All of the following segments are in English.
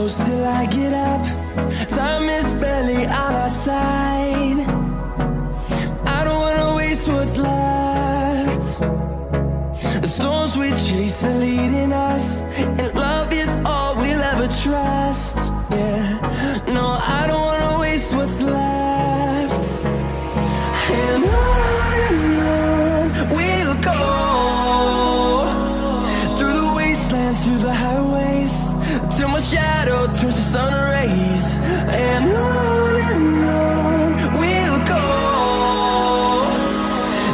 close till I get up. Time is barely on our side. I don't wanna waste what's left. The storms we chase are leading us, and love is all we'll ever trust. Yeah, no, I don't wanna waste what's left. And on we'll go, through the wastelands, through the highways, till my shadow turns to sun rays. And on we'll go,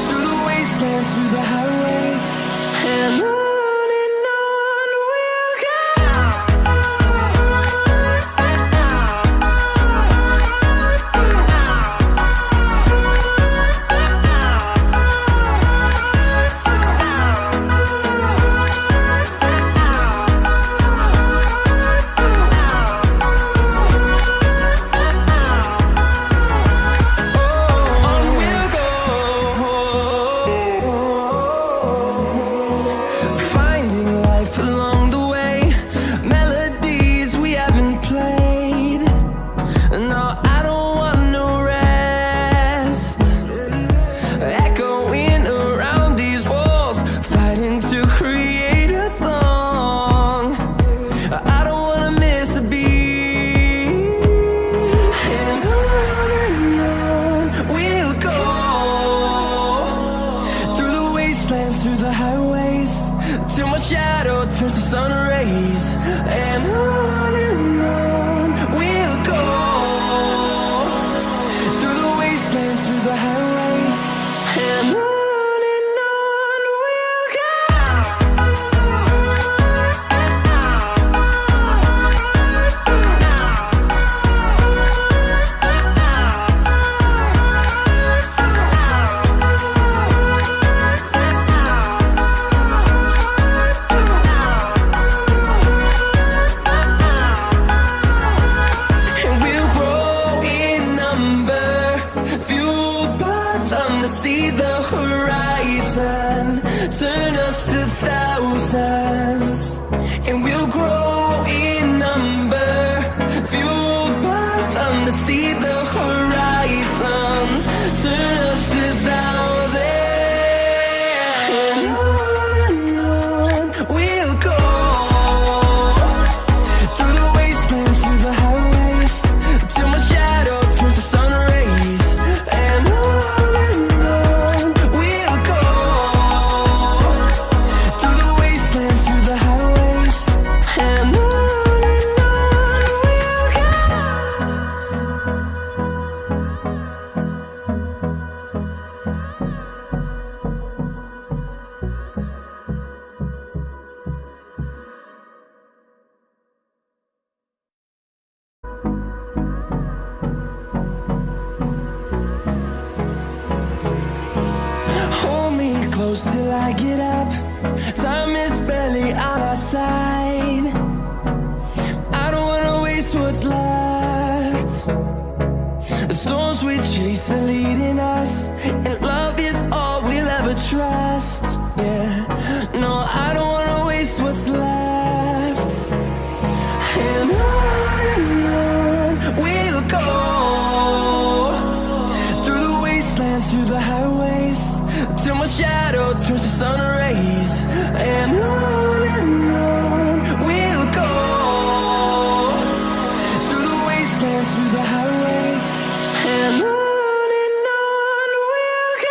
through the wastelands, through the highways, and on. Through the highways, till my shadow turns to sun rays. And on we'll go, through the wastelands, through the highways, and on we'll go. See the horizon, turn us to thousands, and we'll grow in number, fueled by them to see the horizon, turn us to thousands, and on we'll go, through the wastelands, through the highways, till my shadow turns to sun rays. And close till I get up. Time is barely on our side. I don't wanna waste what's left. The storms we chase are leading us, and love is all we'll ever trust. Yeah, no, I don't wanna waste what's left. And on we'll go, through the wastelands, through the highways, till my shadow turns to sun rays. And on we'll go, through the wastelands, through the highways, and on we'll go.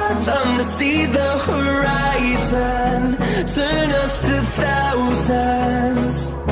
fathom to see the horizon, turn us to thousands.